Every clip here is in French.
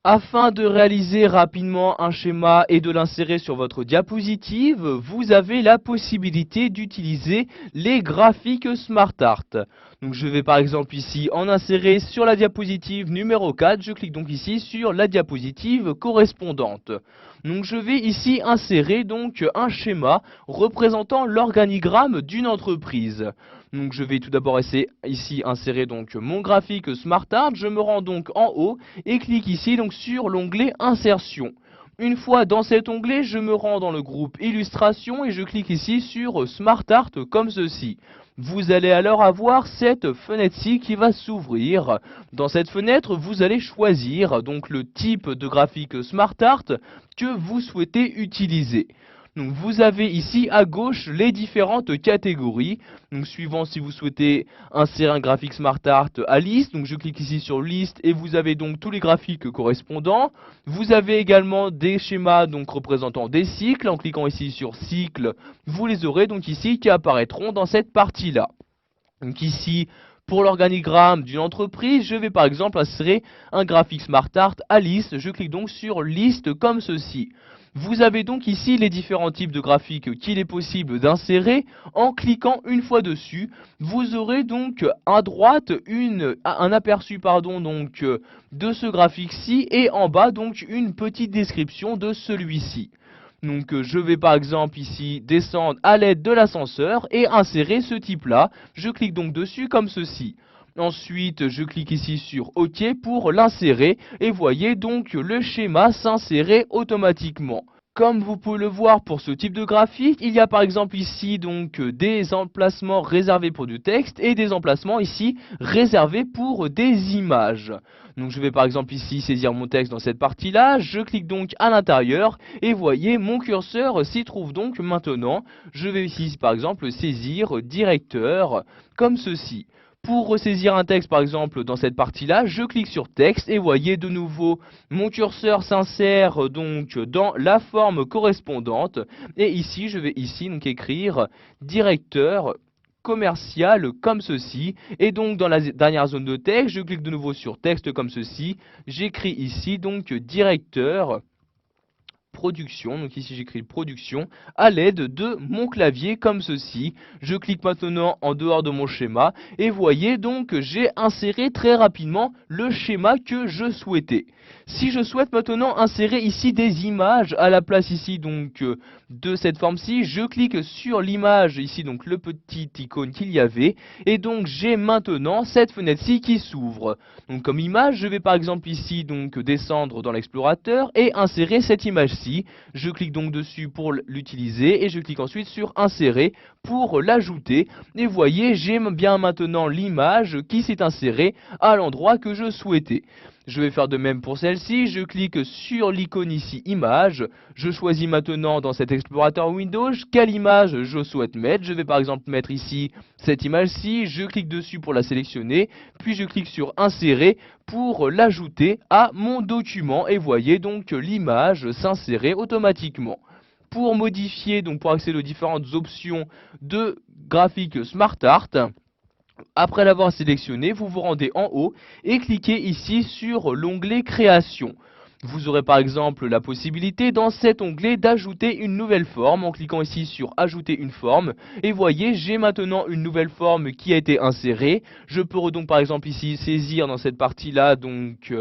Afin de réaliser rapidement un schéma et de l'insérer sur votre diapositive, vous avez la possibilité d'utiliser les graphiques SmartArt. Donc je vais par exemple ici en insérer sur la diapositive numéro 4, je clique donc ici sur la diapositive correspondante. Donc je vais ici insérer donc un schéma représentant l'organigramme d'une entreprise. Donc je vais tout d'abord essayer ici insérer donc mon graphique SmartArt, je me rends donc en haut et clique ici donc sur l'onglet insertion. Une fois dans cet onglet, je me rends dans le groupe illustration et je clique ici sur SmartArt comme ceci. Vous allez alors avoir cette fenêtre-ci qui va s'ouvrir. Dans cette fenêtre, vous allez choisir donc le type de graphique SmartArt que vous souhaitez utiliser. Donc vous avez ici à gauche les différentes catégories. Donc suivant si vous souhaitez insérer un graphique SmartArt à liste, donc je clique ici sur liste et vous avez donc tous les graphiques correspondants. Vous avez également des schémas donc représentant des cycles. En cliquant ici sur cycle, vous les aurez donc ici qui apparaîtront dans cette partie-là. Donc ici, pour l'organigramme d'une entreprise, je vais par exemple insérer un graphique SmartArt à liste. Je clique donc sur liste comme ceci. Vous avez donc ici les différents types de graphiques qu'il est possible d'insérer. En cliquant une fois dessus, vous aurez donc à droite un aperçu de ce graphique-ci et en bas donc une petite description de celui-ci. Donc je vais par exemple ici descendre à l'aide de l'ascenseur et insérer ce type-là. Je clique donc dessus comme ceci. Ensuite, je clique ici sur OK pour l'insérer et voyez donc le schéma s'insérer automatiquement. Comme vous pouvez le voir pour ce type de graphique, il y a par exemple ici donc des emplacements réservés pour du texte et des emplacements ici réservés pour des images. Donc je vais par exemple ici saisir mon texte dans cette partie-là, je clique donc à l'intérieur et voyez mon curseur s'y trouve donc maintenant. Je vais ici par exemple saisir directeur comme ceci. Pour ressaisir un texte par exemple dans cette partie-là, je clique sur texte et voyez de nouveau mon curseur s'insère donc dans la forme correspondante et ici je vais ici donc écrire directeur commercial comme ceci et donc dans la dernière zone de texte, je clique de nouveau sur texte comme ceci, j'écris ici donc directeur production, donc ici j'écris production à l'aide de mon clavier comme ceci. Je clique maintenant en dehors de mon schéma et voyez donc que j'ai inséré très rapidement le schéma que je souhaitais. Si je souhaite maintenant insérer ici des images à la place ici donc de cette forme-ci, je clique sur l'image ici donc le petit icône qu'il y avait et donc j'ai maintenant cette fenêtre-ci qui s'ouvre. Donc comme image, je vais par exemple ici donc descendre dans l'explorateur et insérer cette image-ci. Je clique donc dessus pour l'utiliser et je clique ensuite sur insérer pour l'ajouter. Et voyez, j'ai bien maintenant l'image qui s'est insérée à l'endroit que je souhaitais. Je vais faire de même pour celle-ci, je clique sur l'icône ici image, je choisis maintenant dans cet explorateur Windows quelle image je souhaite mettre. Je vais par exemple mettre ici cette image-ci, je clique dessus pour la sélectionner, puis je clique sur insérer pour l'ajouter à mon document et voyez donc que l'image s'insérer automatiquement. Pour modifier, donc pour accéder aux différentes options de graphique SmartArt, après l'avoir sélectionné, vous vous rendez en haut et cliquez ici sur l'onglet création. Vous aurez par exemple la possibilité dans cet onglet d'ajouter une nouvelle forme en cliquant ici sur ajouter une forme et voyez j'ai maintenant une nouvelle forme qui a été insérée. Je peux donc par exemple ici saisir dans cette partie là donc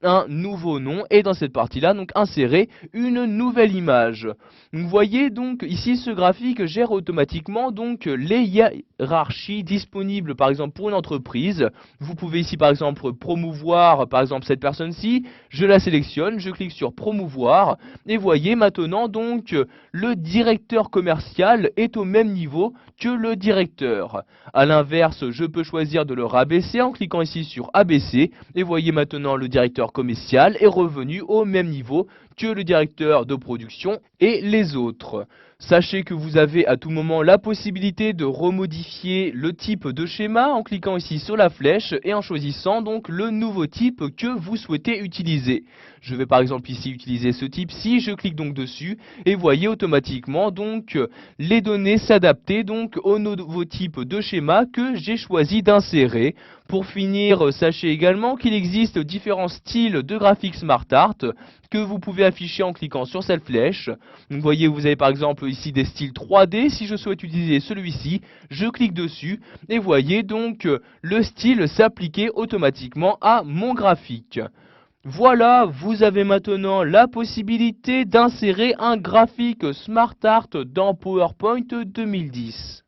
un nouveau nom et dans cette partie là donc insérer une nouvelle image. Vous voyez donc ici ce graphique gère automatiquement donc les hiérarchies disponibles par exemple pour une entreprise. Vous pouvez ici par exemple promouvoir par exemple cette personne-ci, je la sélectionne, je clique sur promouvoir et voyez maintenant donc le directeur commercial est au même niveau que le directeur. A l'inverse, je peux choisir de le rabaisser en cliquant ici sur abaisser et voyez maintenant le directeur commercial est revenu au même niveau que le directeur de production et les autres. Sachez que vous avez à tout moment la possibilité de remodifier le type de schéma en cliquant ici sur la flèche et en choisissant donc le nouveau type que vous souhaitez utiliser. Je vais par exemple ici utiliser ce type-ci, je clique donc dessus et voyez automatiquement donc les données s'adapter donc au nouveau type de schéma que j'ai choisi d'insérer. Pour finir, sachez également qu'il existe différents styles de graphiques SmartArt que vous pouvez afficher en cliquant sur cette flèche. Donc voyez, vous avez par exemple ici des styles 3D. Si je souhaite utiliser celui-ci, je clique dessus et voyez donc le style s'appliquer automatiquement à mon graphique. Voilà, vous avez maintenant la possibilité d'insérer un graphique SmartArt dans PowerPoint 2010.